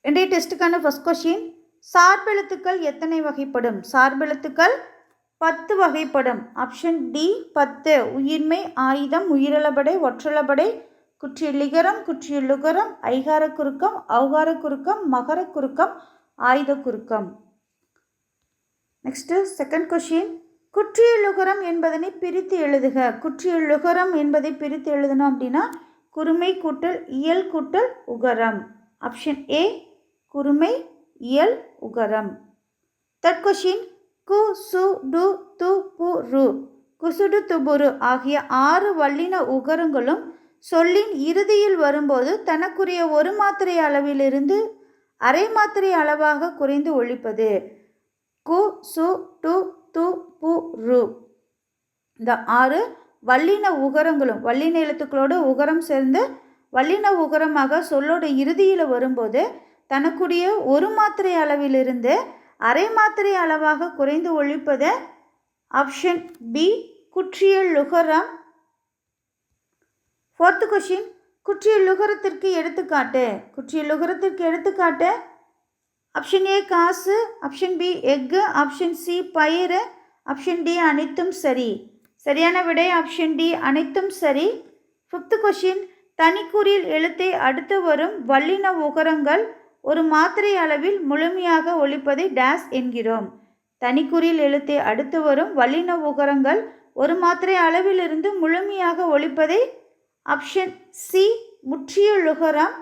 இன்றைய டெஸ்ட்டுக்கான first question, சார்பெழுத்துக்கள் எத்தனை வகைப்படும்? சார்பெழுத்துக்கள் 10 வகைப்படும். Option D 10. உயிர்மெய், ஆயுதம், உயிரிழபடை, ஒற்றளபடை, குற்றியலிகரம், குற்றியலுகரம், ஐகார குறுக்கம், ஔகார குறுக்கம், மகர குறுக்கம், ஆயுத குறுக்கம். நெக்ஸ்ட் செகண்ட் கொஷின், குற்றியலுகரம் என்பதனை பிரித்து எழுதுக. குற்றியலுகரம் என்பதை பிரித்து எழுதணும் அப்படின்னா குறுமை கூட்டல் இயல் கூட்டல் உகரம். ஆப்ஷன் ஏ குறுமை இயல் உகரம். தேர்ட் கொஷின், கு சு டு து பு ரு, குசுடு துபுரு ஆகிய 6 வல்லின உகரங்களும் சொல்லின் இறுதியில் வரும்போது தனக்குரிய ஒரு மாத்திரை அளவிலிருந்து அரை மாத்திரை அளவாக குறைந்து ஒழிப்பது. கு சு டு து பு ரு. இந்த 6 வல்லின உகரங்களும் வல்லின எழுத்துக்களோடு உகரம் சேர்ந்து வல்லின உகரமாக சொல்லோட இறுதியில் வரும்போது தனக்குரிய ஒரு மாத்திரை அளவிலிருந்து அரை மாத்திரை அளவாக குறைந்து ஒழிப்பது. ஆப்ஷன் பி குற்றியலுகரம். ஃபோர்த் கொஷின், குற்றியலுகரத்திற்கு எடுத்துக்காட்டு. குற்றியலுகரத்திற்கு எடுத்துக்காட்டு ஆப்ஷன் ஏ காசு, ஆப்ஷன் பி எஃகு, ஆப்ஷன் சி பயிறு, ஆப்ஷன் டி அனைத்தும் சரி. சரியான விடை ஆப்ஷன் டி அனைத்தும் சரி. ஃபிஃப்த் கொஷின், தனிக்குறில் எழுத்தை அடுத்து வரும் வல்லின உகரங்கள் ஒரு மாத்திரை அளவில் முழுமையாக ஒழிப்பதை டேஸ் என்கிறோம். தனிக்குறில் எழுத்தை அடுத்து வரும் வல்லின உகரங்கள் ஒரு மாத்திரை அளவிலிருந்து முழுமையாக ஒழிப்பதை ஆப்ஷன் சி முற்றியலுகரம்.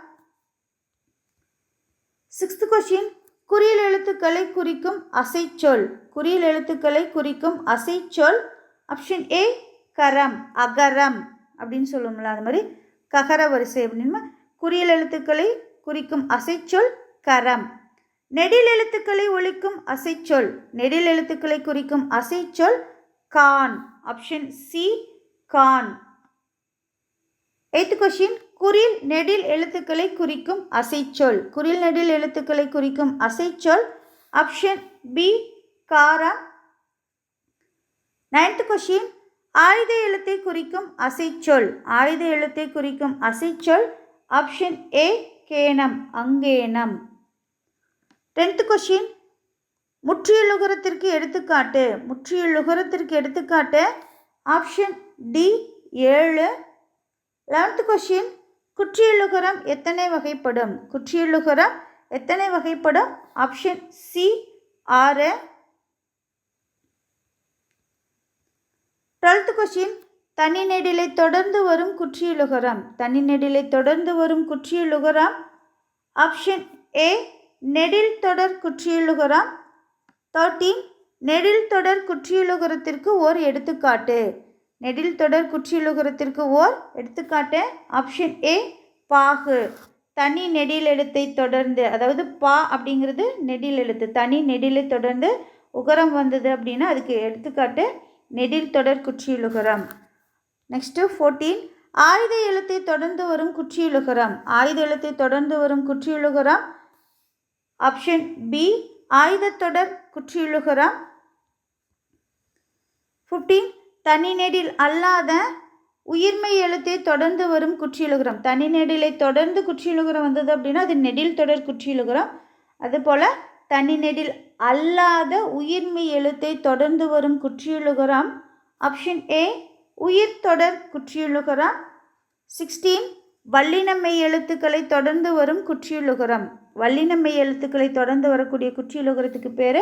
சிக்ஸ்த் கொஷின், குறியில் எழுத்துக்களை குறிக்கும் அசைச்சொல். குறியில் எழுத்துக்களை குறிக்கும் அசைச்சொல் ஆப்ஷன் ஏ கரம், அகரம் அப்படின்னு சொல்லுவோம்ல, அது மாதிரி ககர வரிசை அப்படின்னு குறியில் எழுத்துக்களை குறிக்கும் அசைச்சொல் கரம். நெடில் எழுத்துக்களை ஒழிக்கும் அசைச்சொல். நெடில் எழுத்துக்களை குறிக்கும் அசைச்சொல் கான். ஆப்ஷன் சி கான். எய்த் கொஷின், குறில் நெடில் எழுத்துக்களை குறிக்கும் அசைச்சொல். குறில் நெடில் எழுத்துக்களை குறிக்கும் அசைச்சொல் ஆப்ஷன் பி காரம். நைன்த் கொஷின், ஆயுத எழுத்தை குறிக்கும் அசைச்சொல். ஆயுத எழுத்தை குறிக்கும் அசைச்சொல் ஆப்ஷன் ஏ கேனம், அங்கேனம். 10th கொஷின், முற்றியலுகரத்திற்கு எடுத்துக்காட்டு. முற்றியலுகரத்திற்கு எடுத்துக்காட்டு ஆப்ஷன் டி 7. 11th கொஷின், குற்றியலுகரம் எத்தனை வகைப்படும்? குற்றியலுகரம் எத்தனை வகைப்படும்? Option C 6. 12th கொஷின், தனி நெடிலை தொடர்ந்து வரும் குற்றியலுகரம். தனி நெடிலை தொடர்ந்து வரும் குற்றியலுகரம் ஆப்ஷன் ஏ நெடில் தொடர் குற்றியலுகரம். 13 நெடில் தொடர் குற்றியலுகரத்திற்கு ஓர் எடுத்துக்காட்டு. நெடில் தொடர் குற்றியலுகரத்திற்கு ஓர் எடுத்துக்காட்டு ஆப்ஷன் ஏ பாகு. தனி நெடில் எழுத்தை தொடர்ந்து, அதாவது பா அப்படிங்கிறது நெடில் எழுத்து, தனி நெடிலை தொடர்ந்து உகரம் வந்தது அப்படின்னா அதுக்கு எடுத்துக்காட்டு நெடில் தொடர் குற்றியலுகரம். நெக்ஸ்ட்டு 14 ஆயுத எழுத்தை தொடர்ந்து வரும் குற்றியலுகரம். ஆயுத எழுத்தை தொடர்ந்து வரும் குற்றியலுகரம் ஆப்ஷன் பி ஆயுத தொடர் குற்றியலுகரம். 15 தனி நெடில் அல்லாத உயிர்மெய் எழுத்தை தொடர்ந்து வரும் குற்றியலுகரம். தனி நெடிலை தொடர்ந்து குற்றியலுகரம் வந்தது அப்படின்னா அது நெடில் தொடர் குற்றியலுகரம். அதுபோல் தனி நெடில் அல்லாத உயிர்மெய் எழுத்தை தொடர்ந்து வரும் குற்றியலுகரம் ஆப்ஷன் ஏ உயிர் தொடர் குற்றியலுகரம். 16 வல்லின மெய் எழுத்துக்களை தொடர்ந்து வரும் குற்றியலுகரம். வல்லின மெய் எழுத்துக்களை தொடர்ந்து வரக்கூடிய குற்றியலுகரத்துக்கு பேர்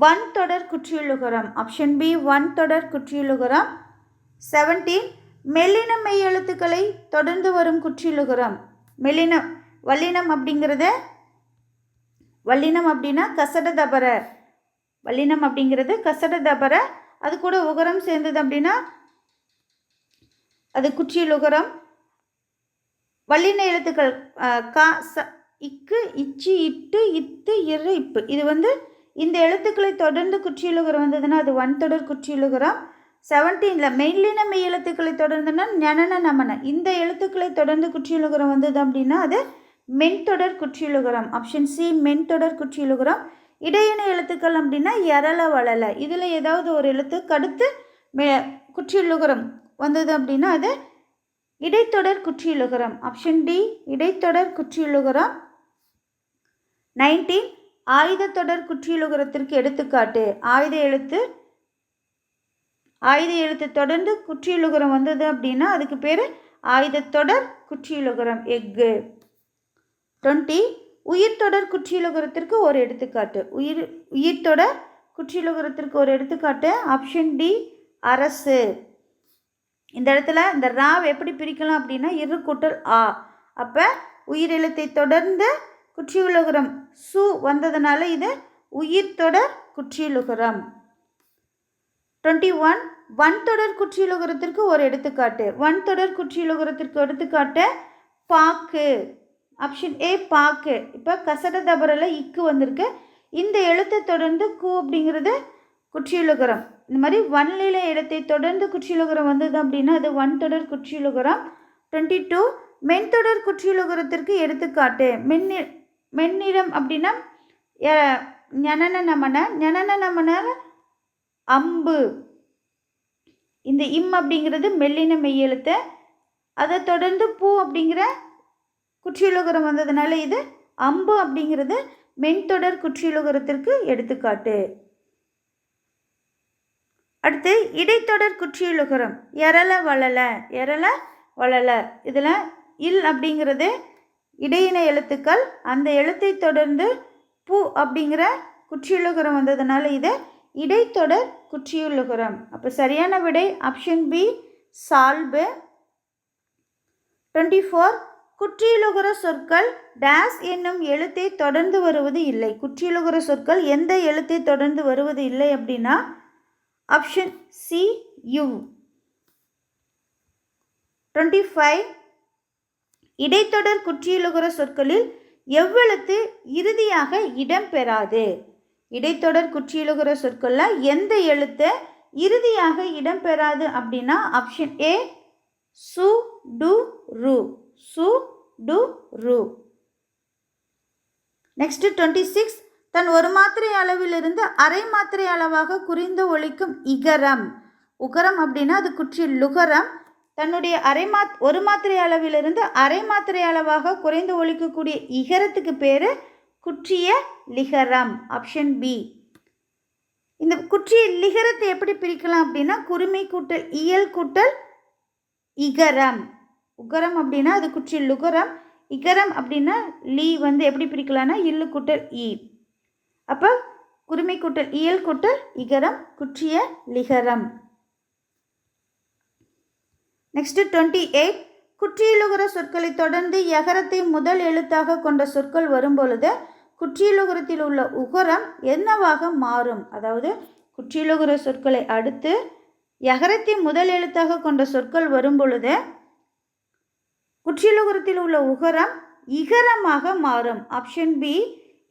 வன் தொடர் குற்றியலுகரம். ஆப்ஷன் பி வன் தொடர் குற்றியலுகரம். 17 மெல்லின மெய் எழுத்துக்களை தொடர்ந்து வரும் குற்றியலுகரம். வல்லினம் அப்படிங்கிறது வல்லினம் அப்படின்னா கசட தபர. வல்லினம் அப்படிங்கிறது கசட தபர. அது கூட உகரம் சேர்ந்தது அப்படின்னா அது குற்றியலுகரம். வல்லின எழுத்துக்கள் கா ச இக்கு இச்சு இட்டு இத்து இரு இப்பு, இது இந்த எழுத்துக்களை தொடர்ந்து குற்றியலுகரம் வந்ததுன்னா அது வன் தொடர் குற்றியலுகரம். 17 மெல்லின மெய் எழுத்துக்களை தொடர்ந்துன்னா ஞனன நமன, இந்த எழுத்துக்களை தொடர்ந்து குற்றியலுகரம் வந்தது அப்படின்னா அது மென்தொடர் குற்றியலுகரம். ஆப்ஷன் சி மென்தொடர் குற்றியலுகரம். இடையின எழுத்துக்கள் அப்படின்னா எரள வளல, இதில் ஏதாவது ஒரு எழுத்து கடுத்து குற்றியலுகரம் வந்தது அப்படின்னா அது இடைத்தொடர் குற்றியலுகரம். ஆப்ஷன் டி இடைத்தொடர் குற்றியலுகரம். 19 ஆயுத தொடர் குற்றியலுகரத்திற்கு எடுத்துக்காட்டு. ஆயுத எழுத்து தொடர்ந்து குற்றியலுகரம் வந்தது அப்படின்னா அதுக்கு பேர் ஆயுத தொடர் குற்றியலுகரம் எஃகு. 20 உயிர்த்தொடர் குற்றியலுகரத்திற்கு ஒரு எடுத்துக்காட்டு. உயிர்த்தொடர் குற்றியலுகரத்திற்கு ஒரு எடுத்துக்காட்டு ஆப்ஷன் டி அரசு. இந்த இடத்துல இந்த ராவ் எப்படி பிரிக்கலாம் அப்படின்னா இரு கூட்டல் ஆ. அப்போ உயிரெழுத்தை தொடர்ந்து குற்றியலுகரம் சு வந்ததுனால இது உயிர்த்தொடர் குற்றியலுகரம். 21 வன்தொடர் குற்றியலுகரத்திற்கு ஒரு எடுத்துக்காட்டு. வன்தொடர் குற்றியலுகரத்திற்கு எடுத்துக்காட்டு பாக்கு. ஆப்ஷன் ஏ பாக்கு. இப்போ கசட தபரில் இக்கு வந்திருக்கு. இந்த எழுத்தை தொடர்ந்து கு அப்படிங்கிறது குற்றியலுகரம். இந்த மாதிரி வன்னில எழுத்தை தொடர்ந்து குற்றியலுகரம் வந்தது அப்படின்னா அது வன்தொடர் குற்றியலுகரம். 22 மென்தொடர் குற்றியலுகரத்திற்கு எடுத்துக்காட்டு. மென்னிடம் அப்படின்னா ஞனன நமன அம்பு. இந்த இம் அப்படிங்கிறது மெல்லின மெய்யெழுத்து. அதை தொடர்ந்து பூ அப்படிங்கிற குற்றியலுகரம் வந்ததுனால இது அம்பு அப்படிங்கிறது மென்தொடர் குற்றியலுகரத்திற்கு எடுத்துக்காட்டு. அடுத்து இடைத்தொடர் குற்றியலுகரம் எரள வளல. இதில் இல் அப்படிங்கிறது இடையின எழுத்துக்கள். அந்த எழுத்தை தொடர்ந்து பூ அப்படிங்கிற குற்றியலுகரம் வந்ததுனால இது இடைத்தொடர் குற்றியலுகரம். அப்போ சரியான விடை ஆப்ஷன் பி சால்பு. 24 குற்றியலுகர சொற்கள் டேஸ் என்னும் எழுத்தை தொடர்ந்து வருவது இல்லை. குற்றியலுகர சொற்கள் எந்த எழுத்தை தொடர்ந்து வருவது இல்லை அப்படின்னா ஆப்ஷன் சி யு. 25 இடைத்தொடர் குற்றியலுகர சொற்களில் எவ்வெழுத்து இறுதியாக இடம்பெறாது. இடைத்தொடர் குற்றியலுகர சொற்களில் எந்த எழுத்து இறுதியாக இடம்பெறாது அப்படின்னா ஆப்ஷன் ஏ சு டு ரு. நெக்ஸ்ட் 26 தன் ஒரு மாத்திரை அளவிலிருந்து அரை மாத்திரை அளவாக குறைந்து ஒலிக்கும் இகரம். உகரம் அப்படின்னா அது குற்றியலுகரம். தன்னுடைய ஒரு மாத்திரை அளவிலிருந்து அரை மாத்திரை அளவாக குறைந்து ஒலிக்கக்கூடிய இகரத்துக்கு பேர் குற்றிய லிகரம். Option B. இந்த குற்றிய லிகரத்தை எப்படி பிரிக்கலாம் அப்படின்னா குறுமை கூட்டல் இயல் கூட்டல் இகரம். உகரம் அப்படின்னா அது குற்றியலுகரம். இகரம் அப்படின்னா லீ எப்படி பிரிக்கலாம்னா இல்லு கூட்டல் இ. அப்போ குறுமை கூட்டல் இயல் கூட்டல் இகரம் குற்றிய லிகரம். நெக்ஸ்ட் 28 குற்றியலுகர சொற்களை தொடர்ந்து யகரத்தை முதல் எழுத்தாக கொண்ட சொற்கள் வரும்பொழுது குற்றியலுகரத்தில் உள்ள உகரம் என்னவாக மாறும். அதாவது குற்றியலுகர சொற்களை அடுத்து யகரத்தை முதல் எழுத்தாக கொண்ட சொற்கள் வரும்பொழுது குற்றியலுகரத்தில் உள்ள உகரம் இகரமாக மாறும். ஆப்ஷன் பி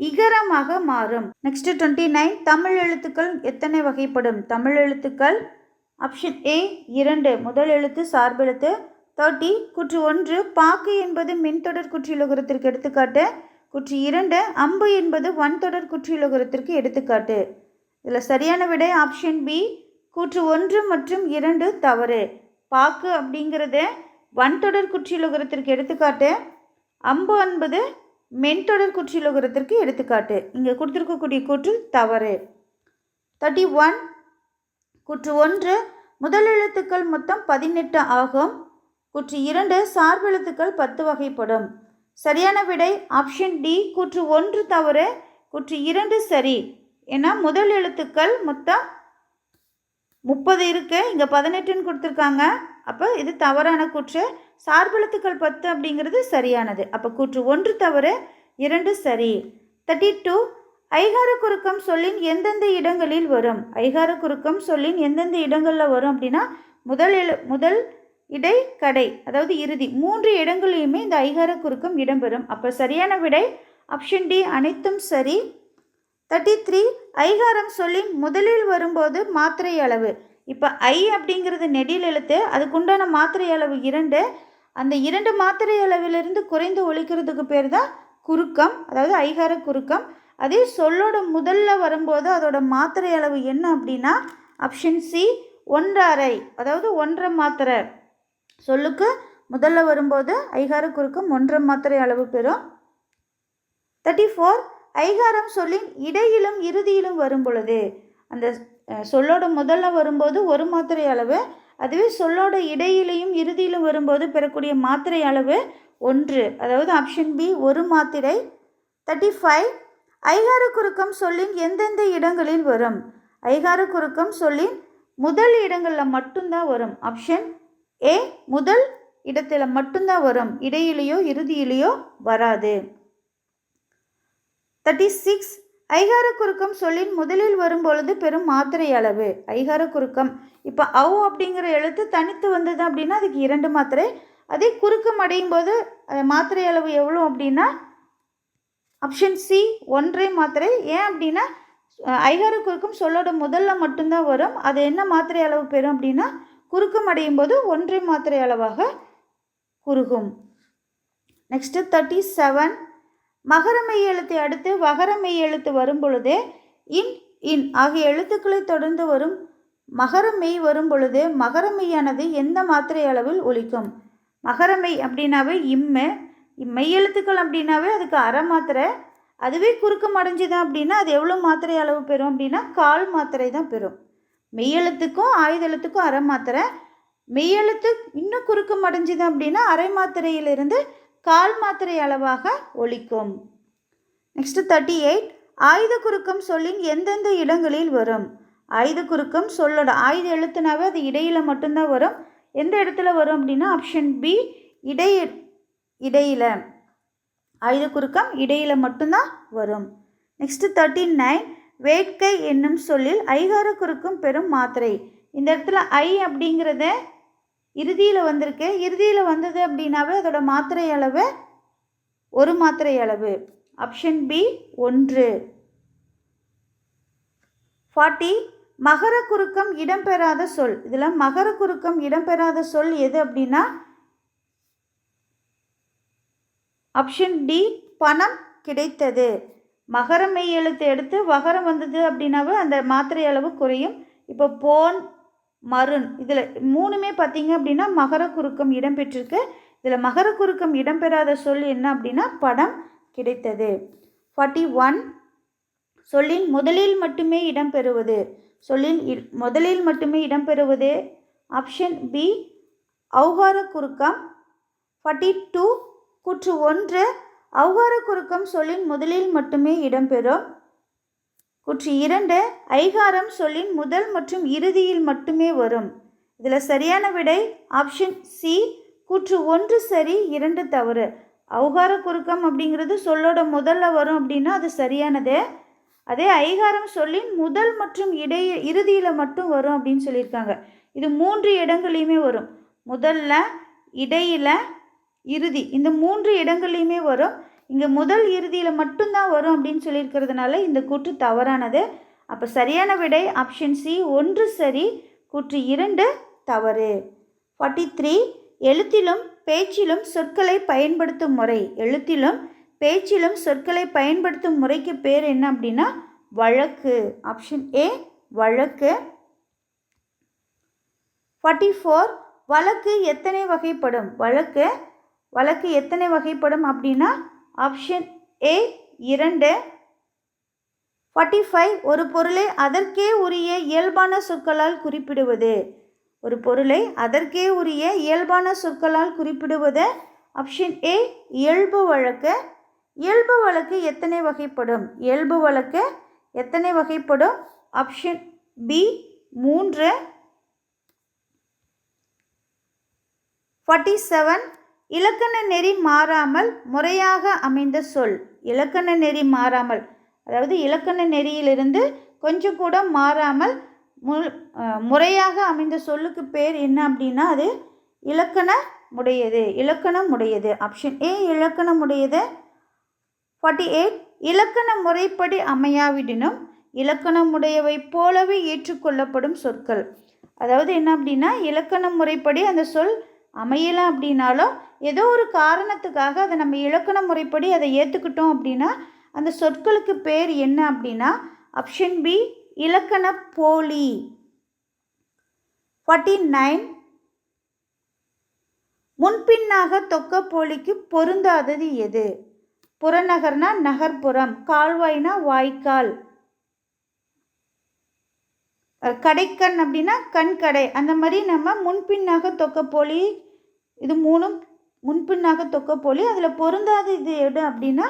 இகரமாக மாறும். நெக்ஸ்ட் 29 தமிழ் எழுத்துக்கள் எத்தனை வகைப்படும். தமிழ் எழுத்துக்கள் ஆப்ஷன் ஏ 2 முதல் எழுத்து சார்பெழுத்து. 30 குற்று 1 பாக்கு என்பது மென்தொடர் குற்றியலுகரத்திற்கு எடுத்துக்காட்டு. குற்று 2 அம்பு என்பது வன்தொடர் குற்றியலுகரத்திற்கு எடுத்துக்காட்டு. இதில் சரியான விடை ஆப்ஷன் பி கூற்று 1 மற்றும் 2 தவறு. பாக்கு அப்படிங்கிறது வன்தொடர் குற்றியலுகரத்திற்கு எடுத்துக்காட்டு. அம்பு என்பது மென்தொடர் குற்றியலுகரத்திற்கு எடுத்துக்காட்டு. இங்கே கொடுத்துருக்கக்கூடிய கூற்று தவறு. 31 கூற்று 1 முதல் எழுத்துக்கள் மொத்தம் 18 ஆகும். கூற்று 2 சார்பெழுத்துக்கள் 10 வகைப்படும். சரியான விடை ஆப்ஷன் டி கூற்று 1 தவறு, கூற்று 2 சரி. ஏன்னா முதல் எழுத்துக்கள் மொத்தம் 30 இருக்குது, இங்கே 18ன்னு கொடுத்துருக்காங்க. அப்போ இது தவறான கூற்று. சார்பெழுத்துக்கள் 10 அப்படிங்கிறது சரியானது. அப்போ கூற்று 1 தவறு, 2 சரி. 32 ஐகார குறுக்கம் சொல்லின் எந்தெந்த இடங்களில் வரும். ஐகார குறுக்கம் சொல்லின் எந்தெந்த இடங்களில் வரும் அப்படின்னா முதல் இடை கடை அதாவது இறுதி 3 இடங்களிலுமே இந்த ஐகார குறுக்கம் இடம்பெறும். அப்போ சரியான விடை ஆப்ஷன் டி அனைத்தும் சரி. 33 ஐகாரம் சொல்லின் முதலில் வரும்போது மாத்திரை அளவு. இப்போ ஐ அப்படிங்கிறது நெடில் எழுத்து, அதுக்குண்டான மாத்திரை அளவு 2. அந்த 2 மாத்திரை அளவிலிருந்து குறைந்து ஒலிக்கிறதுக்கு பேர் தான் குறுக்கம், அதாவது ஐகார குறுக்கம். அதே சொல்லோட முதல்ல வரும்போது அதோட மாத்திரை அளவு என்ன அப்படின்னா ஆப்ஷன் சி 1/2, அதாவது 1.5 மாத்திரை. சொல்லுக்கு முதல்ல வரும்போது ஐகார குறுக்கம் 1.5 மாத்திரை அளவு பெறும். 34 ஐகாரம் சொல்லின் இடையிலும் இறுதியிலும் வரும் பொழுது, அந்த சொல்லோட முதல்ல வரும்போது ஒரு மாத்திரை அளவு, அதுவே சொல்லோட இடையிலையும் இறுதியிலும் வரும்போது பெறக்கூடிய மாத்திரை அளவு 1. அதாவது ஆப்ஷன் பி ஒரு மாத்திரை. 35 ஐகார குறுக்கம் சொல்லின் எந்தெந்த இடங்களில் வரும்? ஐகார குறுக்கம் சொல்லின் முதல் இடங்களில் மட்டும்தான் வரும். ஆப்ஷன் ஏ முதல் இடத்துல மட்டும்தான் வரும், இடையிலையோ இறுதியிலையோ வராது. 36 ஐகார குறுக்கம் சொல்லின் முதலில் வரும் பொழுது பெரும் மாத்திரை அளவு. ஐகார குறுக்கம் இப்போ அவ் அப்படிங்கிற எழுத்து தனித்து வந்தது அப்படின்னா அதுக்கு 2 மாத்திரை. அதே குறுக்கம் அடையும் போது மாத்திரை அளவு எவ்வளோ அப்படின்னா ஆப்ஷன் சி 1 மாத்திரை. ஏன் அப்படின்னா ஐகார குறுக்கம் சொல்லோட முதல்ல மட்டும்தான் வரும். அது என்ன மாத்திரை அளவு பெறும் அப்படின்னா குறுக்கம் அடையும் போது 1 மாத்திரை அளவாக குறுகும். நெக்ஸ்ட்டு 37 மகர மெய் எழுத்தை அடுத்து வகர மெய் எழுத்து வரும் பொழுது இன் ஆகிய எழுத்துக்களை தொடர்ந்து வரும் மகர மெய் வரும் பொழுது மகர மெய்யானது எந்த மாத்திரை அளவில் ஒலிக்கும்? மகர மெய் அப்படின்னாவே மெய் எழுத்துக்கள் அப்படின்னாவே அதுக்கு அரை மாத்திரை. அதுவே குறுக்கம் அடைஞ்சுதான் அப்படின்னா அது எவ்வளோ மாத்திரை அளவு பெறும் அப்படின்னா 1/4 மாத்திரை தான் பெறும். மெய்யெழுத்துக்கும் ஆயுதெழுத்துக்கும் அரை மாத்திரை. மெய்யெழுத்து இன்னும் குறுக்கம் அடைஞ்சுதான் அப்படின்னா அரை மாத்திரையிலிருந்து 1/4 மாத்திரை அளவாக ஒலிக்கும். நெக்ஸ்ட்டு 38 ஆயுத குறுக்கம் சொல்லின் எந்தெந்த இடங்களில் வரும்? ஆயுத குறுக்கம் சொல்லோட ஆயுத எழுத்துனாவே அது இடையில் மட்டும்தான் வரும். எந்த இடத்துல வரும் அப்படின்னா ஆப்ஷன் பி இடையில. ஆயுத குறுக்கம் இடையில் மட்டும்தான் வரும். நெக்ஸ்ட்டு 39 வேட்கை என்னும் சொல்லில் ஐகார குறுக்கம் பெரும் மாத்திரை. இந்த இடத்துல ஐ அப்படிங்கிறத இறுதியில் வந்திருக்கு. இறுதியில் வந்தது அப்படின்னாவே அதோட மாத்திரை அளவு ஒரு மாத்திரை அளவு. Option B 1. 40 மகர குறுக்கம் இடம்பெறாத சொல். இதில் மகர குறுக்கம் இடம்பெறாத சொல் எது அப்படின்னா ஆப்ஷன் டி பணம் கிடைத்தது. மகர மெய் எழுத்து எடுத்து வகரம் வந்தது அப்படின்னாவே அந்த மாத்திரை அளவு குறையும். இப்போ போன் மருண் இதில் 3மே பார்த்தீங்க அப்படின்னா மகர குறுக்கம் இடம்பெற்றிருக்கு. இதில் மகர குறுக்கம் இடம்பெறாத சொல் என்ன அப்படின்னா படம் கிடைத்தது. 41 சொல்லின் முதலில் மட்டுமே இடம்பெறுவது. சொல்லின் முதலில் மட்டுமே இடம்பெறுவது ஆப்ஷன் பி ஔகார குறுக்கம். 42 கூற்று 1 ஔகார குறுக்கம் சொல்லின் முதலில் மட்டுமே இடம்பெறும். கூற்று 2 ஐகாரம் சொல்லின் முதல் மற்றும் இறுதியில் மட்டுமே வரும். இதில் சரியான விடை ஆப்ஷன் சி கூற்று 1 சரி 2 தவறு. ஔகார குறுக்கம் அப்படிங்கிறது சொல்லோட முதல்ல வரும் அப்படின்னா அது சரியானது. அதே ஐகாரம் சொல்லின் முதல் மற்றும் இறுதியில் மட்டும் வரும் அப்படின்னு சொல்லியிருக்காங்க. இது 3 இடங்களையுமே வரும். முதல்ல இடையில் இறுதி இந்த 3 இடங்கள்லையுமே வரும். இங்கே முதல் இறுதியில் மட்டும்தான் வரும் அப்படின்னு சொல்லியிருக்கிறதுனால இந்த கூற்று தவறானது. அப்போ சரியான விடை ஆப்ஷன் சி 1 சரி கூற்று 2 தவறு. 43 எழுத்திலும் பேச்சிலும் சொற்களை பயன்படுத்தும் முறை. எழுத்திலும் பேச்சிலும் சொற்களை பயன்படுத்தும் முறைக்கு பேர் என்ன அப்படின்னா வழக்கு. ஆப்ஷன் ஏ வழக்கு. 44 வழக்கு எத்தனை வகைப்படும்? வழக்கு எத்தனை வகைப்படும் அப்படின்னா ஆப்ஷன் ஏ 2. 45 ஒரு பொருளை அதற்கே உரிய இயல்பான சொற்களால் குறிப்பிடுவது. ஒரு பொருளை அதற்கே உரிய இயல்பான சொற்களால் குறிப்பிடுவது ஆப்ஷன் ஏ இயல்பு வழக்கு. இயல்பு வழக்கு எத்தனை வகைப்படும்? இயல்பு வழக்கு எத்தனை வகைப்படும்? Option B 3. 47 இலக்கண நெறி மாறாமல் முறையாக அமைந்த சொல். இலக்கண நெறி மாறாமல் அதாவது இலக்கண நெறியிலிருந்து கொஞ்சம் கூட மாறாமல் முறையாக அமைந்த சொல்லுக்கு பேர் என்ன அப்படின்னா அது இலக்கணமுடையது. Option A இலக்கணமுடையது. 48 இலக்கண முறைப்படி அமையாவிடினும் இலக்கணமுடையவை போலவே ஏற்றுக்கொள்ளப்படும் சொற்கள். அதாவது என்ன அப்படின்னா இலக்கண முறைப்படி அந்த சொல் அமையலாம் அப்படின்னாலும் ஏதோ ஒரு காரணத்துக்காக அதை நம்ம இலக்கண முறைப்படி அதை ஏற்றுக்கிட்டோம் அப்படின்னா அந்த சொற்களுக்கு பேர் என்ன அப்படின்னா ஆப்ஷன் பி இலக்கண போலி. 49 முன்பின்னாக தொக்க போலிக்கு பொருந்தாதது எது? புறநகர்னா நகர்ப்புறம், கால்வாய்னா வாய்க்கால், கடைக்கண் அப்படின்னா கண்கடை. அந்த மாதிரி நம்ம முன்பின்னாக தொக்கப்போலி, இது மூணும் முன்பின்னாக தொக்கப்போலி. அதில் பொருந்தாத இது எது அப்படின்னா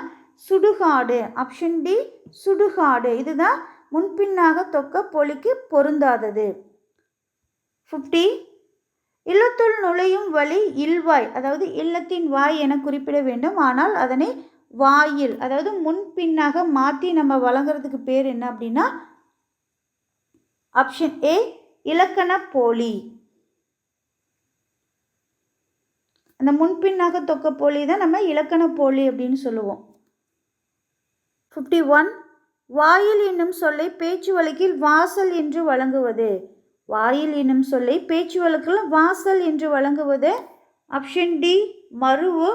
சுடுகாடு. ஆப்ஷன் டி சுடுகாடு. இதுதான் முன்பின்னாக தொக்கப்போலிக்கு பொருந்தாதது. 50 இல்லத்துள் நுழையும் வழி இல்வாய், அதாவது இல்லத்தின் வாய் என குறிப்பிட வேண்டும். ஆனால் அதனை வாயில், அதாவது முன்பின்னாக மாற்றி நம்ம வழங்குறதுக்கு பேர் என்ன அப்படின்னா ஆப்ஷன் ஏ இலக்கண போலி. அந்த முன்பின்னாக தொக்க போலி தான் நம்ம இலக்கண போலி அப்படின்னு சொல்லுவோம். 51 வாயில் என்னும் சொல்லை பேச்சு வழக்கில் வாசல் என்று வழங்குவது. வாயில் என்னும் சொல்லை பேச்சு வழக்கில் வாசல் என்று வழங்குவது ஆப்ஷன் டி மருவு.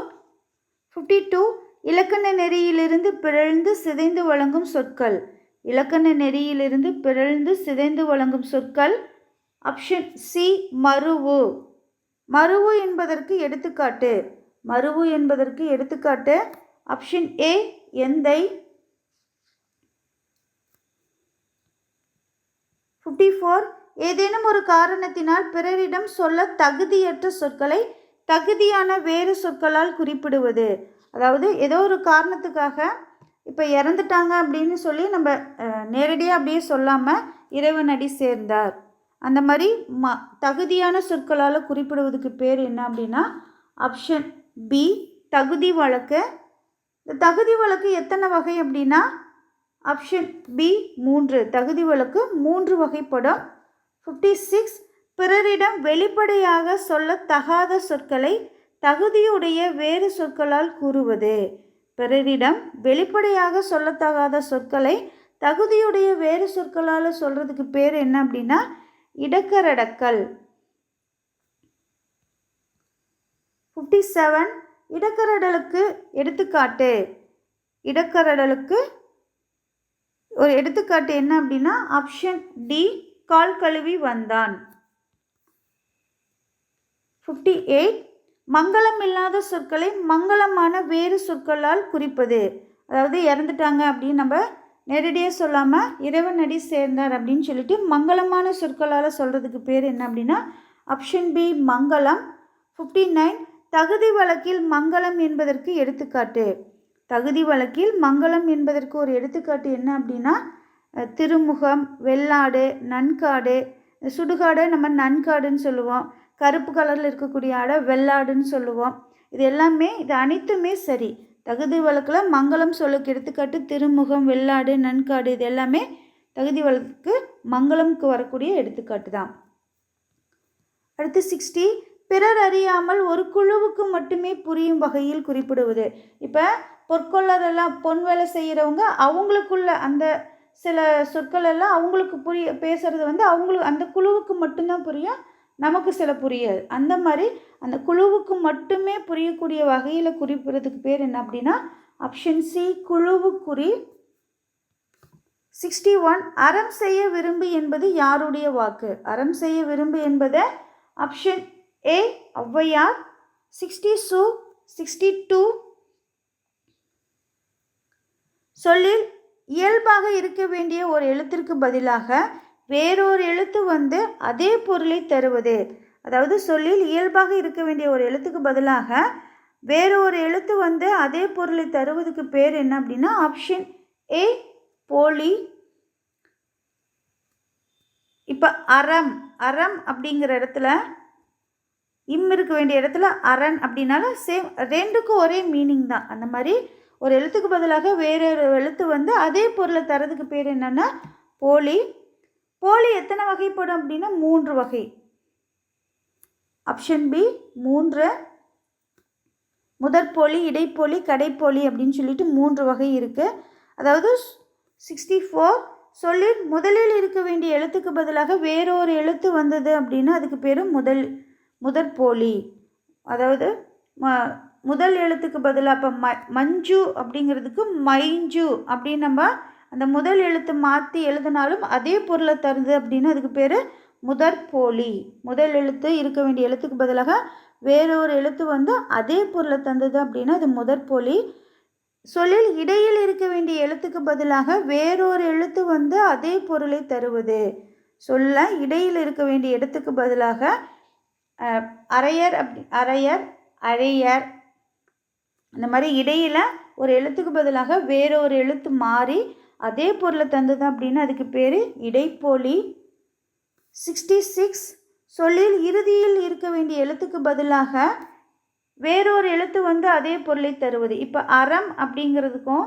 52 இலக்கண நெறியிலிருந்து பிறழ்ந்து சிதைந்து வழங்கும் சொற்கள். இலக்கண நெறியிலிருந்து பிறழ்ந்து சிதைந்து வழங்கும் சொற்கள் ஆப்ஷன் சி மருவு. மருவு என்பதற்கு எடுத்துக்காட்டு. மருவு என்பதற்கு எடுத்துக்காட்டு ஆப்ஷன் ஏ எந்தை. 54 ஏதேனும் ஒரு காரணத்தினால் பிறரிடம் சொல்ல தகுதியற்ற சொற்களை தகுதியான வேறு சொற்களால் குறிப்பிடுவது. அதாவது ஏதோ ஒரு காரணத்துக்காக இப்போ இறந்துட்டாங்க அப்படின்னு சொல்லி நம்ம நேரடியாக அப்படியே சொல்லாமல் இறைவனடி சேர்ந்தார், அந்த மாதிரி தகுதியான சொற்களால் குறிப்பிடுவதுக்கு பேர் என்ன அப்படின்னா ஆப்ஷன் பி தகுதி வழக்கு. இந்த தகுதி வழக்கு எத்தனை வகை அப்படின்னா ஆப்ஷன் பி 3. தகுதி வழக்கு 3 வகைப்படும். 56 பிறரிடம் வெளிப்படையாக சொல்லத்தகாத சொற்களை தகுதியுடைய வேறு சொற்களால் கூறுவது. பிறரிடம் வெளிப்படையாக சொல்லத்தகாத சொற்களை தகுதியுடைய வேறு சொற்களால் சொல்கிறதுக்கு பேர் என்ன அப்படின்னா இடக்கரடக்கல். 57 இடக்கரடலுக்கு எடுத்துக்காட்டு. இடக்கரடலுக்கு ஒரு எடுத்துக்காட்டு என்ன அப்படின்னா ஆப்ஷன் டி கால் கழுவி வந்தான். 58 மங்களம் இல்லாத சொற்களை மங்களமான வேறு சொற்களால் குறிப்பது. அதாவது இறந்துட்டாங்க அப்படின்னு நம்ம நேரடியாக சொல்லாமல் இறைவனடி சேர்ந்தார் அப்படின்னு சொல்லிட்டு மங்களமான சொற்களால் சொல்கிறதுக்கு பேர் என்ன அப்படின்னா ஆப்ஷன் பி மங்களம். 59 தகுதி வழக்கில் மங்களம் என்பதற்கு எடுத்துக்காட்டு. தகுதி வழக்கில் மங்களம் என்பதற்கு ஒரு எடுத்துக்காட்டு என்ன அப்படின்னா திருமுகம், வெள்ளாடு, நன்காடு. சுடுகாடை நம்ம நன்காடுன்னு சொல்லுவோம். கருப்பு கலரில் இருக்கக்கூடிய ஆடை வெள்ளாடுன்னு சொல்லுவோம். இது எல்லாமே இது அனைத்துமே சரி. தகுதி வழக்கில் மங்களம் சொல்லுக்கு எடுத்துக்காட்டு திருமுகம், வெள்ளாடு, நன்காடு. இது எல்லாமே தகுதி வழக்கு மங்களம்க்கு வரக்கூடிய எடுத்துக்காட்டு தான். அடுத்து 60 பிறர் அறியாமல் ஒரு குழுவுக்கு மட்டுமே புரியும் வகையில் குறிப்பிடுவது. இப்போ பொற்கொள்ளரெல்லாம் பொன் வேலை செய்கிறவங்க அவங்களுக்குள்ள அந்த சில சொற்கள் எல்லாம் அவங்களுக்கு பேசுறது அவங்களுக்கு அந்த குழுவுக்கு மட்டும்தான் புரியும், நமக்கு சில புரியாது. அந்த மாதிரி அந்த குழுவுக்கு மட்டுமே புரியக்கூடிய வகையில் குறிப்பிடுறதுக்கு பேர் என்ன அப்படின்னா ஆப்ஷன் சி குழுவு குறி. 61 அறம் செய்ய விரும்பு என்பது யாருடைய வாக்கு. அறம் செய்ய விரும்பு என்பது ஆப்ஷன் ஏ ஔவையார். 62 சொல்லில் இயல்பாக இருக்க வேண்டிய ஒரு எழுத்திற்கு பதிலாக வேறொரு எழுத்து அதே பொருளை தருவது. அதாவது சொல்லில் இயல்பாக இருக்க வேண்டிய ஒரு எழுத்துக்கு பதிலாக வேறொரு எழுத்து அதே பொருளை தருவதுக்கு பேர் என்ன அப்படின்னா ஆப்ஷன் ஏ போலி. இப்போ அறம் அறம் அப்படிங்கிற இடத்துல இருக்க வேண்டிய இடத்துல அரண் அப்படின்னால சேம், ரெண்டுக்கும் ஒரே மீனிங் தான். அந்த மாதிரி ஒரு எழுத்துக்கு பதிலாக வேறொரு எழுத்து அதே பொருளை தரதுக்கு பேர் என்னன்னா போலி. போலி எத்தனை வகைப்படும் அப்படின்னா 3 வகை. Option B 3. முதற்போலி, இடைப்போலி, கடைப்போலி அப்படின்னு சொல்லிட்டு 3 வகை இருக்குது. அதாவது 64 சொல்லில் முதலில் இருக்க வேண்டிய எழுத்துக்கு பதிலாக வேறொரு எழுத்து வந்தது அப்படின்னா அதுக்கு பேர் முதற்போலி. அதாவது முதல் எழுத்துக்கு பதிலாக இப்போ மஞ்சு அப்படிங்கிறதுக்கு மைஞ்சு அப்படின்னு நம்ம அந்த முதல் எழுத்து மாற்றி எழுதினாலும் அதே பொருளை தருது அப்படின்னு அதுக்கு பேர் முதற்போலி. முதல் எழுத்து இருக்க வேண்டிய எழுத்துக்கு பதிலாக வேறொரு எழுத்து அதே பொருளை தந்தது அப்படின்னா அது முதற்போலி. சொல்லில் இடையில் இருக்க வேண்டிய எழுத்துக்கு பதிலாக வேறொரு எழுத்து வந்து அதே பொருளை தருவது. சொல்ல இடையில் இருக்க வேண்டிய இடத்துக்கு பதிலாக அரையர் அரையர் அழையர் இந்த மாதிரி இடையில் ஒரு எழுத்துக்கு பதிலாக வேறொரு எழுத்து மாறி அதே பொருளை தந்தது அப்படின்னா அதுக்கு பேர் இடைப்போலி. 66 சொல்லில் இறுதியில் இருக்க வேண்டிய எழுத்துக்கு பதிலாக வேறொரு எழுத்து வந்து அதே பொருளை தருவது. இப்போ அறம் அப்படிங்கிறதுக்கும்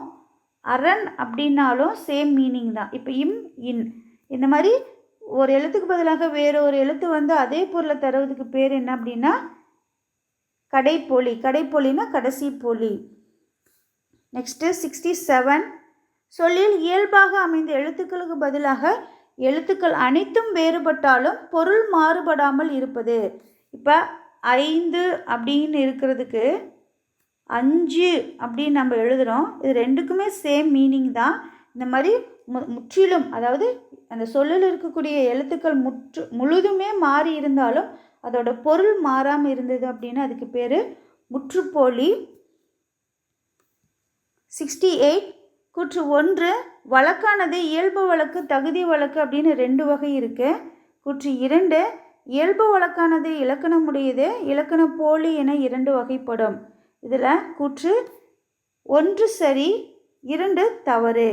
அரண் அப்படின்னாலும் சேம் மீனிங் தான். இப்போ இன் இந்த மாதிரி ஒரு எழுத்துக்கு பதிலாக வேறொரு எழுத்து வந்து அதே பொருளை தருவதுக்கு பேர் என்ன அப்படின்னா கடைப்போலி. கடைப்போலினா கடைசி போலி. நெக்ஸ்ட்டு 67 சொல்லில் இயல்பாக அமைந்த எழுத்துக்களுக்கு பதிலாக எழுத்துக்கள் அனைத்தும் வேறுபட்டாலும் பொருள் மாறுபடாமல் இருப்பது. இப்போ 5 அப்படின்னு இருக்கிறதுக்கு 5 அப்படின்னு நம்ம எழுதுகிறோம். இது ரெண்டுக்குமே சேம் மீனிங் தான். இந்த மாதிரி முற்றிலும் அதாவது அந்த சொல்லில் இருக்கக்கூடிய எழுத்துக்கள் முழுதுமே மாறி இருந்தாலும் அதோட பொருள் மாறாமல் இருந்தது அப்படின்னா அதுக்கு பேர் முற்றுப்போலி. 68 கூற்று 1 வழக்கானது இயல்பு வழக்கு தகுதி வழக்கு அப்படின்னு 2 வகை இருக்குது. கூற்று 2 இயல்பு வழக்கானது இலக்கணமுடையது இலக்கண போலி என 2 வகைப்படும். இதில் கூற்று 1 சரி 2 தவறு.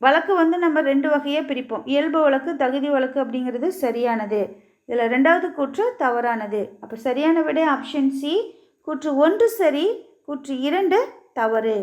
வழக்கு வந்து நம்ம 2 வகையாக பிரிப்போம். இயல்பு வழக்கு தகுதி வழக்கு அப்படிங்கிறது சரியானது. இதில் 2வது கூற்று தவறானது. அப்போ சரியான விடை ஆப்ஷன் சி. கூற்று 1 சரி கூற்று 2 தவறு.